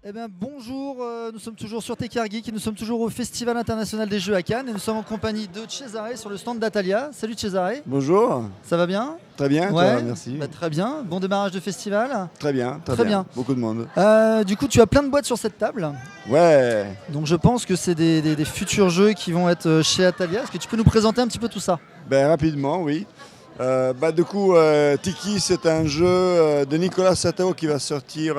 Eh bien, bonjour, nous sommes toujours sur Tekar Geek et nous sommes toujours au Festival international des jeux à Cannes et nous sommes en compagnie de Cesare sur le stand d'Atalia. Salut Cesare, Bonjour, ça va bien? très bien, Ouais, toi, merci. bah, très bien, bon démarrage de festival. Très bien, Très bien. beaucoup de monde. Du coup, tu as plein de boîtes sur cette table, Ouais, donc je pense que c'est des futurs jeux qui vont être chez Atalia. Est-ce que tu peux nous présenter un petit peu tout ça? ben, rapidement, oui. Du coup, Tiki, c'est un jeu de Nicolas Sato qui va sortir On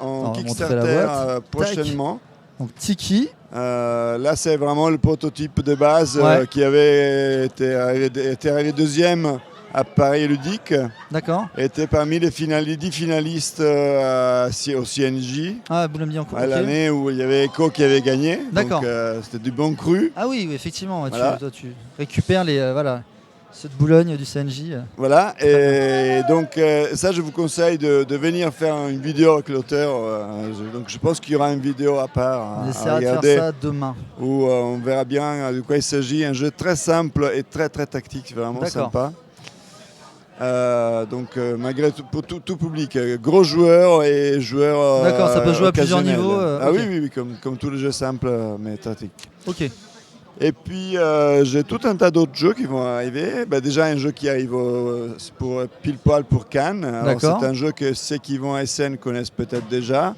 en va montrer la Kickstarter boîte. prochainement. Donc Tiki, Là, c'est vraiment le prototype de base Ouais. qui avait été arrivé deuxième à Paris Ludique. d'accord. Était parmi les 10 finalistes au CNJ. Ah, Boulogne-Billancourt, À ok. l'année où il y avait Echo qui avait gagné. D'accord. Donc c'était du bon cru. Ah oui, effectivement, Voilà. toi, tu récupères voilà, ceux de Boulogne, du CNJ. Voilà. Et donc ça, je vous conseille de venir faire une vidéo avec l'auteur. Donc je pense qu'il y aura une vidéo à part On à essaiera de faire regarder ça demain. où on verra bien de quoi il s'agit. Un jeu très simple et très très tactique, vraiment D'accord. sympa. Malgré tout, pour tout public, gros joueurs et joueurs. D'accord, ça peut jouer à plusieurs occasionnels. niveaux, Ah ok. oui, comme tous les jeux simples mais tactiques. Ok, Et puis j'ai tout un tas d'autres jeux qui vont arriver. Déjà un jeu qui arrive pour pile poil pour Cannes. Alors, D'accord. c'est un jeu que ceux qui vont à SN connaissent peut-être déjà.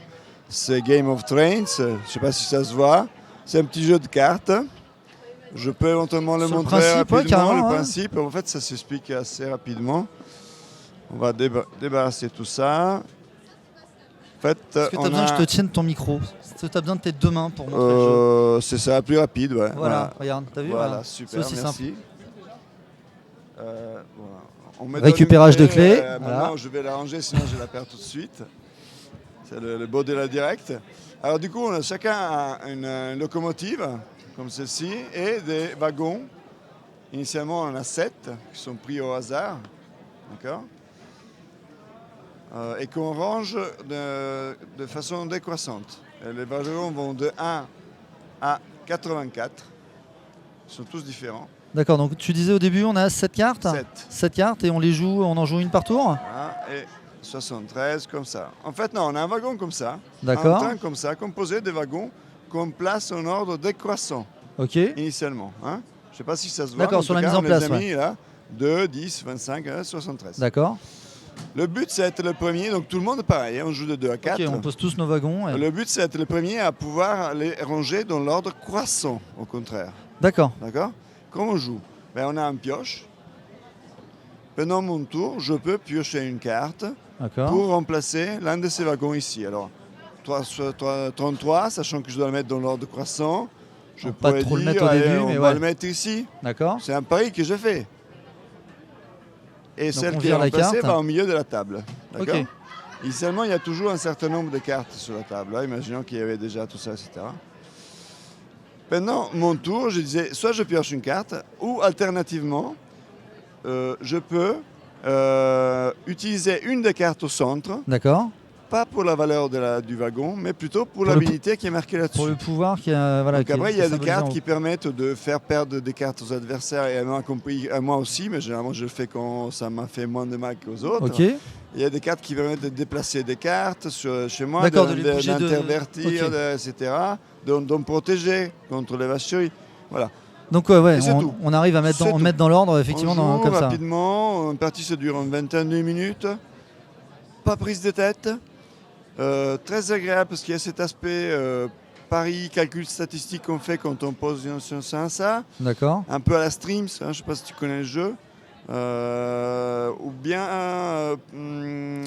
C'est Game of Thrones. Je ne sais pas si ça se voit. C'est un petit jeu de cartes. Je peux éventuellement le Sur le montrer principe, ouais, rapidement. carrément, Le ouais. principe, en fait, ça s'explique assez rapidement. On va débarrasser tout ça. En fait, est-ce que tu as besoin que je te tienne ton micro? Est-ce que tu as besoin de tes deux mains pour montrer le jeu? C'est ça, plus rapide, ouais. Voilà, regarde, t'as vu? Voilà, super, C'est aussi merci. simple. Voilà. On me donne Récupérage une de clés, Maintenant, voilà. je vais la ranger, sinon je la perds tout de suite. C'est le beau de la directe. Alors du coup, on a chacun une locomotive, comme celle-ci, et des wagons. Initialement, on en a 7 qui sont pris au hasard. D'accord, et qu'on range de façon décroissante. Et les wagons vont de 1 à 84. Ils sont tous différents. D'accord, donc tu disais au début, on a 7 cartes? 7. 7 cartes et on en joue une par tour? Voilà, et 73 comme ça. En fait, non, on a un wagon comme ça, D'accord. un train comme ça, composé de wagons qu'on place en ordre décroissant Ok, initialement. Hein. Je ne sais pas si ça se voit. D'accord, mais en sur tout la cas, mise en on les place, a mis là, 2, 10, 25, 73. d'accord. Le but, c'est d'être le premier, donc tout le monde est pareil, hein, on joue de 2 à 4. Ok, on pose tous nos wagons. Le but, c'est d'être le premier à pouvoir les ranger dans l'ordre croissant, au contraire. D'accord, D'accord. Comment on joue? On a une pioche. Pendant mon tour, je peux piocher une carte d'accord. pour remplacer l'un de ces wagons ici. Alors, 33, sachant que je dois le mettre dans l'ordre croissant. Je Pas pourrais trop le dire, mettre au allez, début, on mais va ouais. le mettre ici. D'accord. C'est un pari que je fais. Et Donc, celle on qui est vire la remplacée carte. va au milieu de la table. D'accord. Ok. Initialement, il y a toujours un certain nombre de cartes sur la table. Là, imaginons qu'il y avait déjà tout ça, etc. Pendant mon tour, je disais, soit je pioche une carte, ou alternativement, je peux utiliser une des cartes au centre, D'accord. pas pour la valeur du wagon, mais plutôt pour le l'habilité qui est marquée là-dessus. Pour le pouvoir qui a. Voilà, Donc qui est- après, il qui y a est des symbolisé cartes en haut. qui permettent de faire perdre des cartes aux adversaires, et à moi aussi, mais généralement je le fais quand ça m'a fait moins de mal qu'aux autres. Ok. Il y a des cartes qui permettent de déplacer des cartes chez moi, D'accord, de les bouger d'intervertir, ok. etc., de me protéger contre les vacheries. Voilà. Donc ouais, Et c'est tout. on arrive à C'est tout. mettre dans l'ordre effectivement On joue comme ça. rapidement, une partie se dure en 21 minutes, pas prise de tête, très agréable parce qu'il y a cet aspect pari, calcul statistique qu'on fait quand on pose une science à ça, D'accord. un peu à la Streams, hein, je ne sais pas si tu connais le jeu.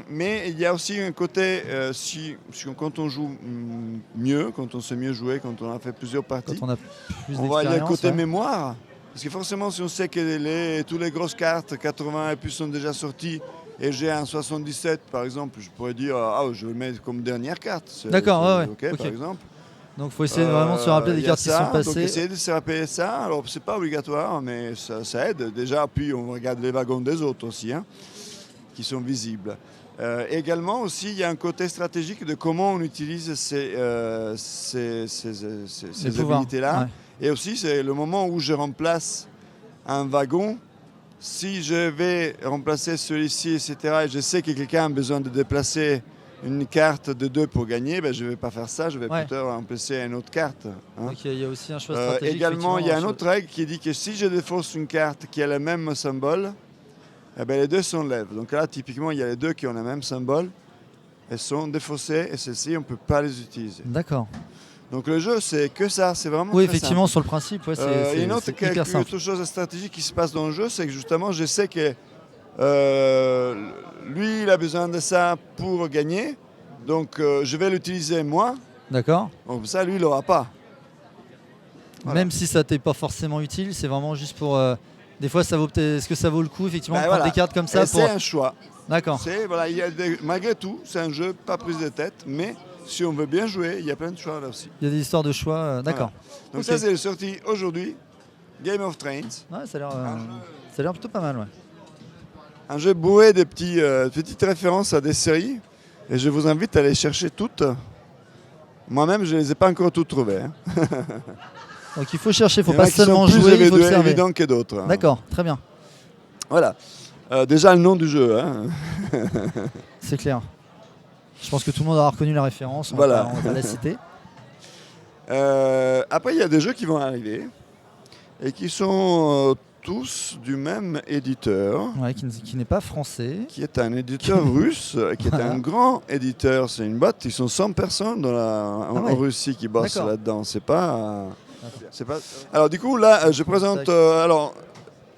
Mais il y a aussi un côté, quand on joue mieux, quand on sait mieux jouer, quand on a fait plusieurs parties, Quand on a plus on va il y a le d'expérience. côté ouais. mémoire. Parce que forcément, si on sait que toutes les grosses cartes, 80 et plus, sont déjà sorties, et j'ai un 77 par exemple, je pourrais dire, je vais le mettre comme dernière carte. D'accord, ouais, ok, par ok. exemple. Donc faut essayer vraiment de se rappeler des Il y a cartes qui ça, sont passées. Donc essayer de se rappeler ça. Alors c'est pas obligatoire, mais ça aide. Déjà, puis on regarde les wagons des autres aussi, hein, qui sont visibles. Également aussi, il y a un côté stratégique de comment on utilise ces pouvoirs, habilités-là. ouais. Et aussi, c'est le moment où je remplace un wagon. Si je vais remplacer celui-ci, etc., et je sais que quelqu'un a besoin de déplacer une carte de 2 pour gagner, ben, je ne vais pas faire ça, je vais Ouais. plutôt remplacer une autre carte. Hein. Donc il y a aussi un choix stratégique. Également, il y a une effectivement, autre règle qui dit que si je défausse une carte qui a le même symbole, eh ben, les deux s'enlèvent. Donc là, typiquement, il y a les deux qui ont le même symbole. Elles sont défaussées et celles-ci, on ne peut pas les utiliser. D'accord. Donc le jeu, c'est que ça, c'est vraiment Oui, très effectivement, simple. sur le principe, ouais, Il y a une autre, c'est hyper simple. autre chose stratégique qui se passe dans le jeu, c'est que justement, je sais que lui, il a besoin de ça pour gagner. Donc je vais l'utiliser moi. D'accord. Donc ça, lui, il l'aura pas. Voilà. Même si ça t'est pas forcément utile, c'est vraiment juste pour. Des fois, ça vaut peut-être. Est-ce que ça vaut le coup, effectivement, de prendre des cartes comme ça Et pour. c'est un choix. D'accord. Voilà, malgré tout, c'est un jeu pas prise de tête, mais si on veut bien jouer, il y a plein de choix là aussi. Il y a des histoires de choix. D'accord. Voilà. Donc Ok. ça, c'est sorti aujourd'hui. Game of Trains. Ouais, ça a l'air plutôt pas mal, ouais. Un jeu bourré de petites références à des séries. Et je vous invite à les chercher toutes. Moi-même, je ne les ai pas encore toutes trouvées. Hein. Donc il faut chercher, il faut Il y en pas a qui sont seulement plus jouer, il faut observer. évidents que d'autres. Hein. D'accord, très bien. Voilà. Déjà le nom du jeu. Hein. C'est clair. Je pense que tout le monde aura reconnu la référence, on Voilà. va pas la citer. Après, il y a des jeux qui vont arriver et qui sont tous du même éditeur, Ouais, qui n'est pas français. qui est un éditeur russe, qui est un grand éditeur. C'est une boîte, ils sont 100 personnes en ouais. Russie qui bossent D'accord. là-dedans. C'est pas. Alors du coup, là, je présente.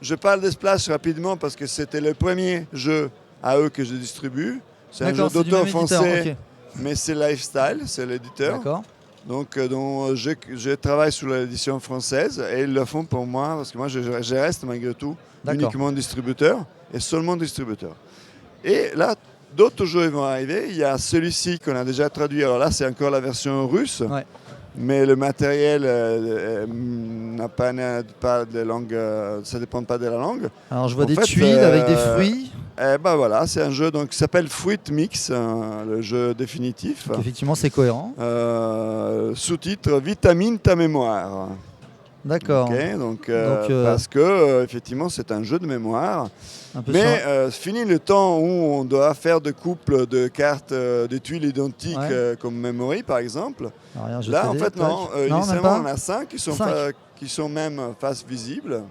Je parle de Splash rapidement parce que c'était le premier jeu à eux que je distribue. C'est un jeu D'accord, c'est du d'auteur même éditeur, français, ok. mais c'est Lifestyle, c'est l'éditeur. D'accord. Donc, dont je travaille sur l'édition française et ils le font pour moi parce que moi je reste malgré tout D'accord. uniquement distributeur et seulement distributeur. Et là, d'autres jeux vont arriver. Il y a celui-ci qu'on a déjà traduit. Alors là, c'est encore la version russe, Ouais. mais le matériel n'a pas de langue, ça ne dépend pas de la langue. Alors je vois En des fait, tuiles avec des fruits. Et ben voilà, c'est un jeu donc, qui s'appelle Fruit Mix, le jeu définitif. Donc, effectivement, c'est cohérent. Sous-titre Vitamine ta mémoire. D'accord. Ok, donc, Donc, parce que effectivement c'est un jeu de mémoire. Un peu Mais fini le temps où on doit faire de couples de cartes, de tuiles identiques Ouais. comme Memory par exemple. Alors, regarde, je Là vais en t'aider, fait tac. non, même initialement pas. on a 5 qui sont, Cinq. qui sont même face visible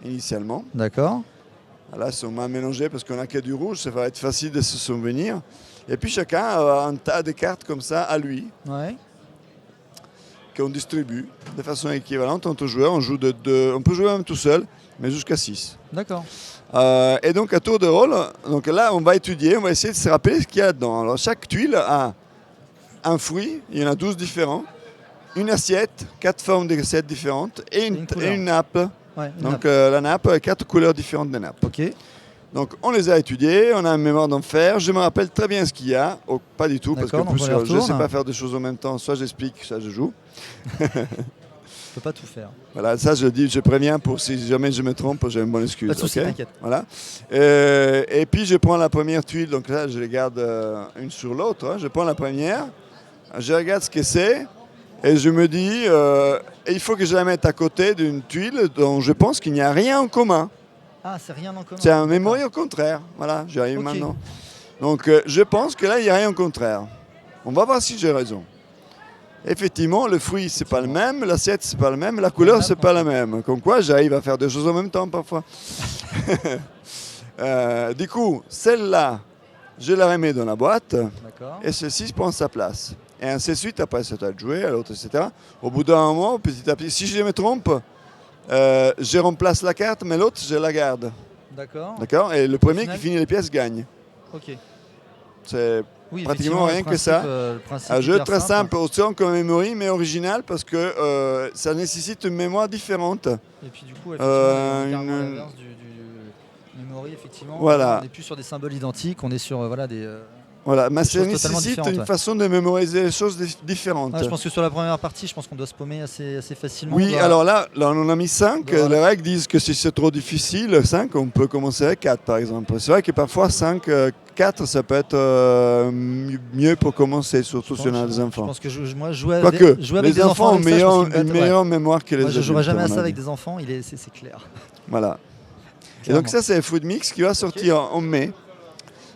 initialement. D'accord. Là, on m'a mélangé parce qu'on n'a que du rouge, ça va être facile de se souvenir. Et puis chacun a un tas de cartes comme ça à lui, Ouais. qu'on distribue de façon équivalente entre joueurs. On peut jouer même tout seul, mais jusqu'à 6. D'accord. Et donc à tour de rôle, donc là on va étudier, on va essayer de se rappeler ce qu'il y a dedans. Alors chaque tuile a un fruit, il y en a 12 différents, une assiette, 4 formes d'assiettes différentes et une nappe. Ouais, une Donc nappe. la nappe, 4 couleurs différentes de nappe. Ok. Donc on les a étudiés, on a une mémoire d'enfer, je me rappelle très bien ce qu'il y a, pas du tout, parce que D'accord, plus, donc on y je ne sais retourne. pas faire des choses en même temps, soit j'explique, soit je joue. Je peux pas tout faire. Voilà, ça je préviens pour si jamais je me trompe, j'ai une bonne excuse. Pas de souci, ok. t'inquiète. Voilà. Et puis je prends la première tuile, donc là je les garde une sur l'autre, hein. Je prends la première, je regarde ce que c'est, et je me dis, il faut que je la mette à côté d'une tuile dont je pense qu'il n'y a rien en commun. Ah, c'est rien en commun. C'est un memory au contraire. Voilà, j'y arrive Ok. maintenant. Donc je pense que là, il n'y a rien au contraire. On va voir si j'ai raison. Effectivement, le fruit, c'est pas le même, l'assiette, c'est pas le même, la couleur, c'est pas la même. Comme quoi, j'arrive à faire des choses en même temps parfois. Du coup, celle-là, je la remets dans la boîte D'accord. et celle-ci prend sa place. Et ainsi de suite, après, c'est à jouer, à l'autre, etc. Au bout d'un moment, petit à petit, si je me trompe, je remplace la carte, mais l'autre, je la garde. D'accord. D'accord. Et le premier final- qui finit les pièces gagne. Ok. C'est Oui, pratiquement effectivement, rien le que principe, ça. le principe un jeu hyper très simple, autant qu'en memory, mais original parce que ça nécessite une mémoire différente. Et puis du coup, effectivement, une- carrément l'inverse du memory, effectivement. Voilà. On n'est plus sur des symboles identiques, on est sur voilà, des. Voilà, mais ça choses totalement nécessite différentes, une ouais. façon de mémoriser les choses différentes. Ouais, je pense que sur la première partie, je pense qu'on doit se paumer assez facilement. Oui, On doit- alors là, on en a mis 5. Voilà. Les règles disent que si c'est trop difficile, 5, on peut commencer avec 4 par exemple. C'est vrai que parfois 5, 4, ça peut être mieux pour commencer, surtout si on a des Je enfants. pense que moi, jouer Quoique, avec, jouer avec les des enfants, enfants ont avec ça, je pense qu'ils me une battent, ouais. meilleure mémoire que les Moi, adultes. je jouerai jamais à mon ça avec avis. des enfants, c'est clair. Voilà. Et Clairement. donc ça, c'est Food Mix qui va sortir en mai.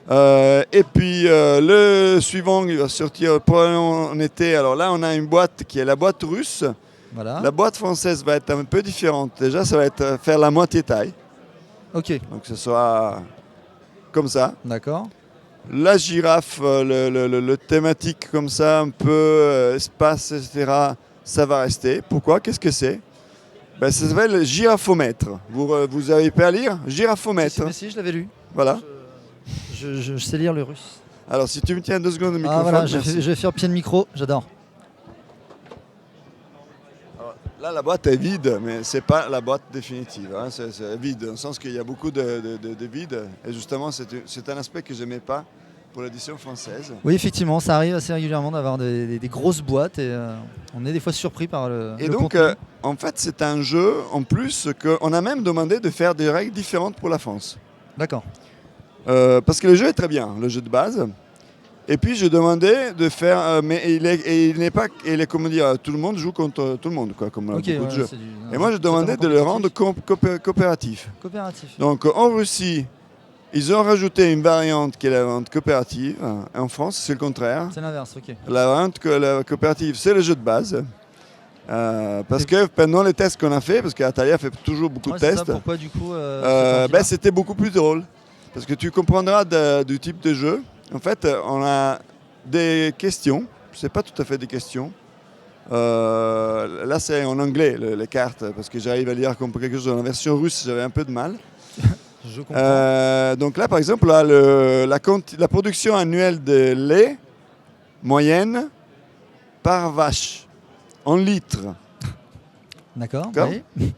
Et puis le suivant, il va sortir probablement en été. Alors là, on a une boîte qui est la boîte russe. Voilà. La boîte française va être un peu différente. Déjà, ça va être faire la moitié taille. Ok, Donc ce sera comme ça. d'accord. La girafe, le thématique comme ça, un peu espace, etc., ça va rester. Pourquoi? Qu'est-ce que c'est? Ben, ça s'appelle le girafomètre. Vous avez pas à lire? Girafomètre. Mais si, je l'avais lu. Voilà. Je sais lire le russe. Alors si tu me tiens 2 secondes le Ah microphone. voilà, je merci. vais faire pied de micro, j'adore. Alors, là, la boîte est vide, mais c'est pas la boîte définitive. Hein. C'est vide, dans le sens qu'il y a beaucoup de vide. Et justement, c'est un aspect que je n'aimais pas pour l'édition française. Oui, effectivement, ça arrive assez régulièrement d'avoir des grosses boîtes et on est des fois surpris par Et le donc, contenu. en fait, c'est un jeu, en plus, qu'on a même demandé de faire des règles différentes pour la France. D'accord. Parce que le jeu est très bien, le jeu de base. Et puis, je demandais de faire... mais il n'est pas... comment dire, tout le monde joue contre tout le monde, quoi, comme Ok, beaucoup de ouais, jeux. c'est Et moi, je demandais de le rendre coopératif. coopératif. Donc, en Russie, ils ont rajouté une variante qui est la variante coopérative. En France, c'est le contraire. C'est l'inverse, ok. La variante la coopérative, c'est le jeu de base. Parce que pendant les tests qu'on a fait, parce qu'Atalia fait toujours beaucoup Ouais, de c'est ça, tests, pourquoi du coup cette envie-là c'était beaucoup plus drôle. Parce que tu comprendras du type de jeu. En fait, on a des questions. C'est pas tout à fait des questions. Là, c'est en anglais, les cartes, parce que j'arrive à lire comme quelque chose. Dans la version russe, j'avais un peu de mal. Je comprends. Donc là, par exemple, là, la production annuelle de lait moyenne par vache en litres. D'accord. D'accord. Oui.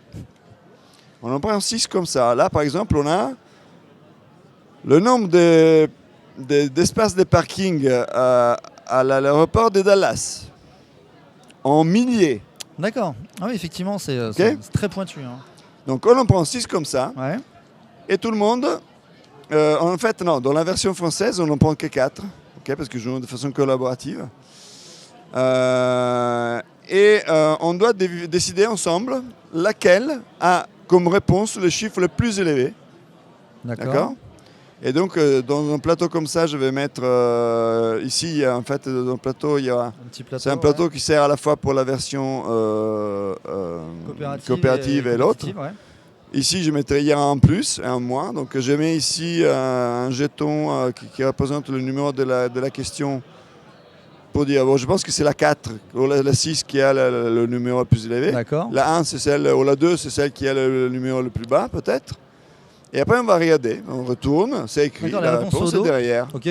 On en prend 6 comme ça. Là, par exemple, on a le nombre d'espaces de parking à l'aéroport de Dallas en milliers. D'accord. Ah oui, effectivement, c'est très pointu. Hein. Donc, on en prend 6 comme ça. Ouais. Et tout le monde, en fait, non, dans la version française, on n'en prend que 4, parce que je joue de façon collaborative. On doit décider ensemble laquelle a comme réponse le chiffre le plus élevé. D'accord. Et donc, dans un plateau comme ça, je vais mettre ici, en fait, dans le plateau, il y a... Un petit plateau. C'est un plateau qui sert à la fois pour la version coopérative et l'autre. Ouais. Ici, je mettrai il y a un plus et un moins. Donc, je mets ici un jeton qui représente le numéro de la question pour dire, bon, je pense que c'est la 4 ou la 6 qui a le numéro le plus élevé. D'accord. La 1, c'est celle, ou la 2, c'est celle qui a le numéro le plus bas, peut-être. Et après, on va regarder, on retourne, c'est écrit, D'accord, la la réponse réponse au est dos. derrière. Ok.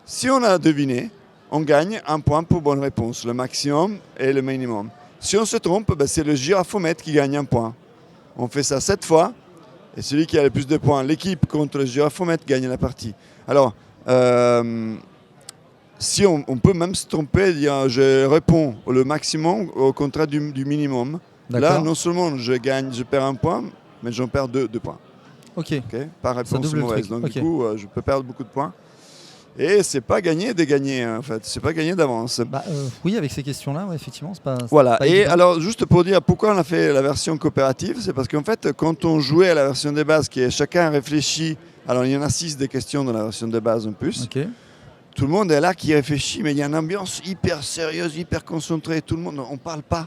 Si on a deviné, on gagne un point pour bonne réponse, le maximum et le minimum. Si on se trompe, c'est le girafomètre qui gagne un point. On fait ça 7 fois, et celui qui a le plus de points, l'équipe contre le girafomètre, gagne la partie. Alors, si on peut même se tromper, dire je réponds le maximum au contraire du minimum. Là, non seulement je perds un point, mais j'en perds deux points. Ok. Par réponse mauvaise. Donc okay. du coup, je peux perdre beaucoup de points. Et c'est pas gagné de gagner, en fait. C'est pas gagné d'avance. Oui, avec ces questions-là, ouais, effectivement, c'est pas. Voilà. Pas Et évident. alors, juste pour dire pourquoi on a fait la version coopérative, c'est parce qu'en fait, quand on jouait à la version de base, qui est chacun réfléchit. Alors, il y en a 6 des questions dans la version de base en plus. Ok. Tout le monde est là qui réfléchit, mais il y a une ambiance hyper sérieuse, hyper concentrée. Tout le monde, on parle pas.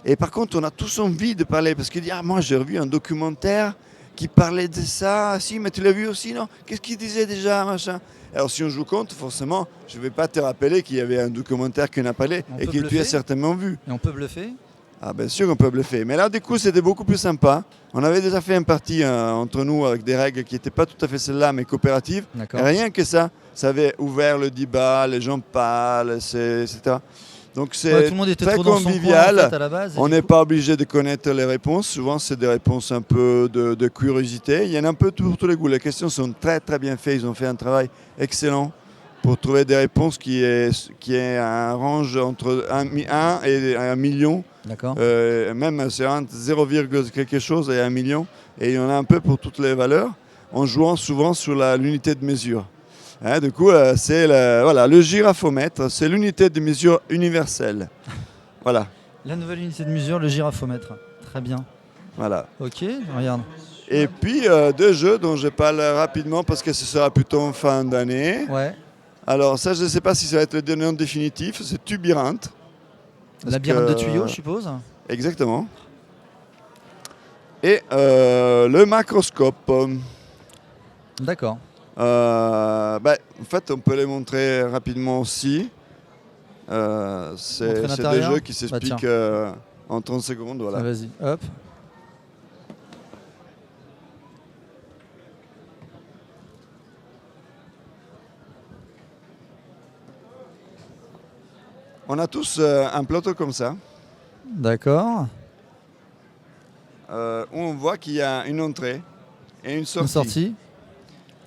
Et par contre, on a tous envie de parler parce qu'il dit moi j'ai revu un documentaire qui parlait de ça. Ah, si, mais tu l'as vu aussi, non? Qu'est-ce qu'il disait déjà, machin? Alors si on joue contre, forcément, je ne vais pas te rappeler qu'il y avait un documentaire qu'on a parlé et que tu as certainement vu. Et on peut bluffer? Ah bien sûr qu'on peut bluffer. Mais là, du coup, c'était beaucoup plus sympa. On avait déjà fait une partie entre nous avec des règles qui n'étaient pas tout à fait celles-là, mais coopératives. Et rien que ça avait ouvert le débat, les gens parlent, etc. Donc c'est très convivial. En fait, à la base, on n'est pas obligé de connaître les réponses. Souvent, c'est des réponses un peu de curiosité. Il y en a un peu pour tous les goûts. Les questions sont très très bien faites. Ils ont fait un travail excellent pour trouver des réponses qui est un range entre 1 et 1 million. D'accord. Même c'est entre 0, quelque chose et 1 million. Et il y en a un peu pour toutes les valeurs, en jouant souvent sur l'unité de mesure. Du coup, c'est le girafomètre, c'est l'unité de mesure universelle. Voilà. La nouvelle unité de mesure, le girafomètre. Très bien. Voilà. Ok, regarde. Et puis, deux jeux dont je parle rapidement parce que ce sera plutôt en fin d'année. Ouais. Alors ça, je ne sais pas si ça va être le nom définitif, c'est Tubyrinthe. Labyrinthe de tuyaux, je suppose. Exactement. Et le macroscope. D'accord. En fait, on peut les montrer rapidement aussi. C'est deux l'intérieur. jeux qui s'expliquent en 30 secondes. Voilà. Ah, vas-y, hop. On a tous un plateau comme ça, D'accord. où on voit qu'il y a une entrée et une sortie. Une sortie.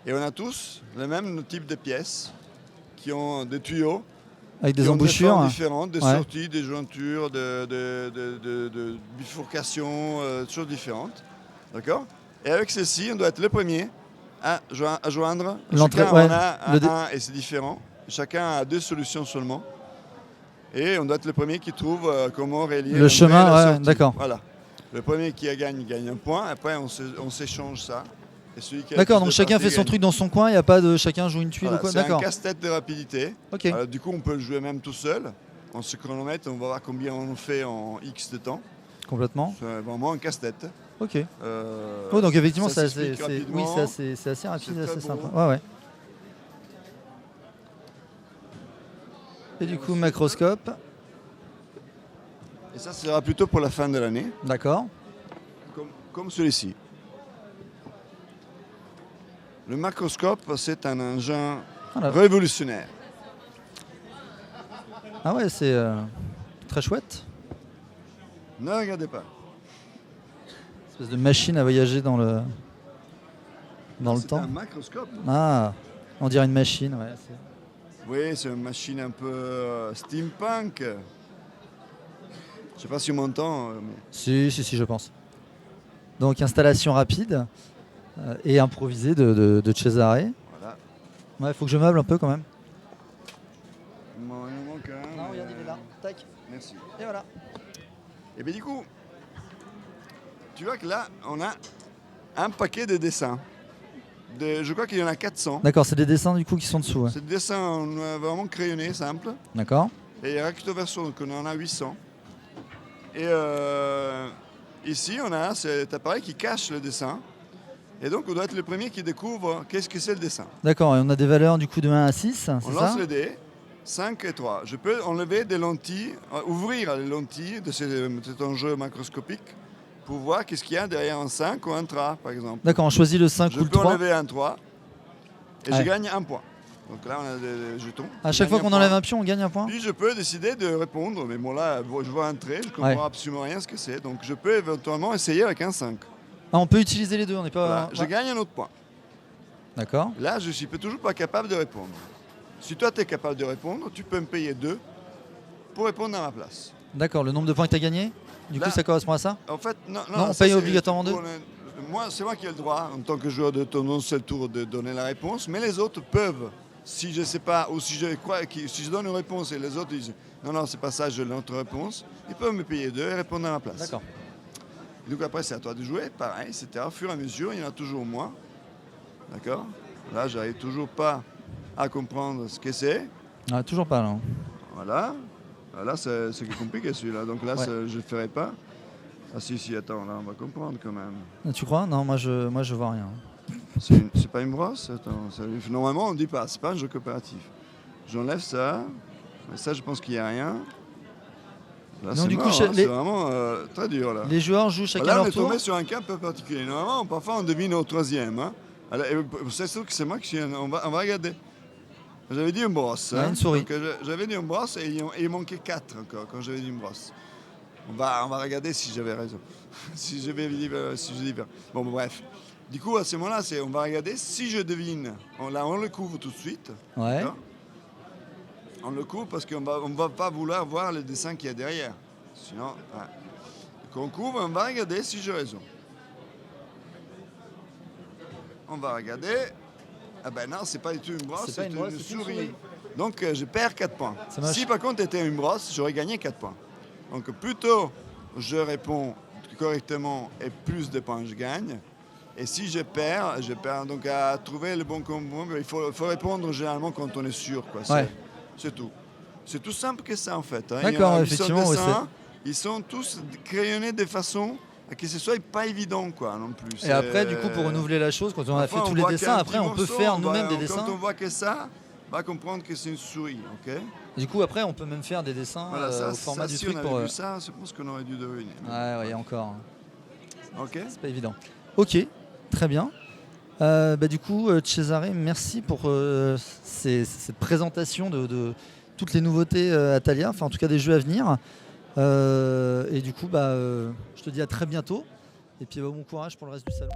Et on a tous le même type de pièces qui ont des tuyaux, Avec des qui ont embouchures. des formes différentes, des Ouais. sorties, des jointures, de bifurcations, des choses différentes. D'accord. Et avec ceci, on doit être le premier à joindre. L'entrée, Chacun ouais, en a le dé- un et c'est différent. Chacun a deux solutions seulement. Et on doit être le premier qui trouve comment relier Le l'entrée chemin, et la ouais, sortie. d'accord. Voilà. Le premier qui gagne un point. Après, on s'échange ça. Et celui qui a le D'accord, plus donc de chacun parties fait son gagne. truc dans son coin, il n'y a pas de chacun joue une tuile Voilà, ou quoi. c'est un D'accord. casse-tête de rapidité. Ok. Du coup, on peut le jouer même tout seul. On se chronomètre, on va voir combien on fait en X de temps. Complètement. C'est vraiment un casse-tête. Ok. Oh, donc effectivement, ça c'est s'explique assez, oui, rapidement. c'est assez rapide, C'est très assez bon. sympa. Ouais, ouais. Et du coup, macroscope. Et ça sera plutôt pour la fin de l'année, D'accord. comme celui-ci. Le macroscope, c'est un engin Voilà. révolutionnaire. Ah ouais, c'est très chouette. Ne regardez pas. Une espèce de machine à voyager dans le C'est temps. un macroscope. Ah, on dirait une machine, ouais. Oui, c'est une machine un peu steampunk. Je sais pas si on m'entend. Mais... Si, je pense. Donc installation rapide et improvisée de Cesare. Voilà. Ouais, faut que je meuble un peu quand même. Bon, il en manque un. Non, regarde, il est là. Tac. Merci. Et voilà. Et bien du coup, tu vois que là, on a un paquet de dessins. Je crois qu'il y en a 400. D'accord, c'est des dessins du coup qui sont dessous. Ouais. C'est des dessins vraiment crayonnés, simples. D'accord. Et recto verso, donc on en a 800. Et ici, on a cet appareil qui cache le dessin. Et donc, on doit être le premier qui découvre qu'est-ce que c'est le dessin. D'accord, et on a des valeurs du coup de 1 à 6, c'est On lance ça les dés, 5 et 3. Je peux enlever des lentilles, ouvrir les lentilles de cet enjeu macroscopique pour voir qu'est-ce qu'il y a derrière un 5 ou un 3, par exemple. D'accord, on choisit le 5 Je ou le peux 3. enlever un 3 et Ouais. je gagne un point. Donc là, on a des jetons. À Je chaque fois gagne qu'on enlève point. un pion, on gagne un point. Puis je peux décider de répondre, mais bon là, je vois un trait, je ne comprends Ouais. absolument rien ce que c'est. Donc je peux éventuellement essayer avec un 5. Ah, on peut utiliser les deux, on n'est pas... Voilà, je ouais. gagne un autre point. D'accord. Là, je ne suis toujours pas capable de répondre. Si toi, tu es capable de répondre, tu peux me payer 2 pour répondre à ma place. D'accord, le nombre de points que tu as gagné, du Là- coup ça correspond à ça. En fait, non, Non, on ça, paye c'est obligatoirement pour moi, c'est moi qui ai le droit, en tant que joueur de ton seul tour, de donner la réponse, mais les autres peuvent, si je ne sais pas, ou si je crois, si je donne une réponse et les autres disent non, c'est pas ça, j'ai l'autre réponse, ils peuvent me payer 2 et répondre à ma place. D'accord. Donc après, c'est à toi de jouer, pareil, etc. Au fur et à mesure, il y en a toujours moins. D'accord. Là, j'arrive toujours pas à comprendre ce que c'est. Ah, toujours pas là. Voilà. Là, c'est compliqué celui-là. Donc là, Ouais. je ne ferai pas. Ah si, attends, là, on va comprendre quand même. Ah, tu crois? Non, moi je vois rien. C'est pas une brosse? Attends, normalement, on ne dit pas. C'est pas un jeu coopératif. J'enlève ça. Mais ça, je pense qu'il n'y a rien. Là, Donc, c'est du coup, mort, chez- hein, les- c'est vraiment très dur, là. Les joueurs jouent chacun Là, on leur est tour. tombé sur un cas un peu particulier. Normalement, parfois, on devine au troisième. Hein. Alors, c'est sûr que c'est moi qui suis... On va regarder. J'avais dit une brosse. Ouais, une souris. Donc, j'avais dit une brosse et il manquait 4 encore quand j'avais dit une brosse. On va regarder si j'avais raison. si je dis bien. Bon, bref. Du coup, à ce moment-là, on va regarder si je devine. On le couvre tout de suite. Ouais. D'accord. On le couvre parce qu'on ne va pas vouloir voir le dessin qu'il y a derrière. Sinon, ouais. Donc on couvre, on va regarder si j'ai raison. On va regarder. Ah ben non, c'est pas du tout une brosse, C'est pas c'est une brosse, une c'est une souris. souris. Donc je perds 4 points. C'est moche. Si par contre c'était une brosse, j'aurais gagné 4 points. Donc plutôt je réponds correctement et plus de points je gagne, Et si je perds donc à trouver le bon combo. Il faut répondre généralement quand on est sûr, quoi. Ouais. C'est tout. C'est tout simple que ça en fait. Hein. D'accord, Il y a effectivement, 800 ouais, dessins, ils sont tous crayonnés de façon à que ce soit pas évident, quoi, non plus. Et après, du coup, pour renouveler la chose, quand on a fait Parfois, tous on les voit dessins, qu'il y a un après, petit on peut morceau, faire nous-mêmes des dessins. Quand on voit que ça, on va comprendre que c'est une souris, ok. Du coup, après, on peut même faire des dessins Voilà, ça, au format du si truc on pour. avait vu ça, je pense qu'on aurait dû deviner. Ouais, encore. Ok. C'est pas évident. Ok, très bien. Du coup, Cesare, merci pour cette présentation de toutes les nouveautés Atalia, enfin en tout cas des jeux à venir. Et du coup, je te dis à très bientôt. Et puis bon courage pour le reste du salon.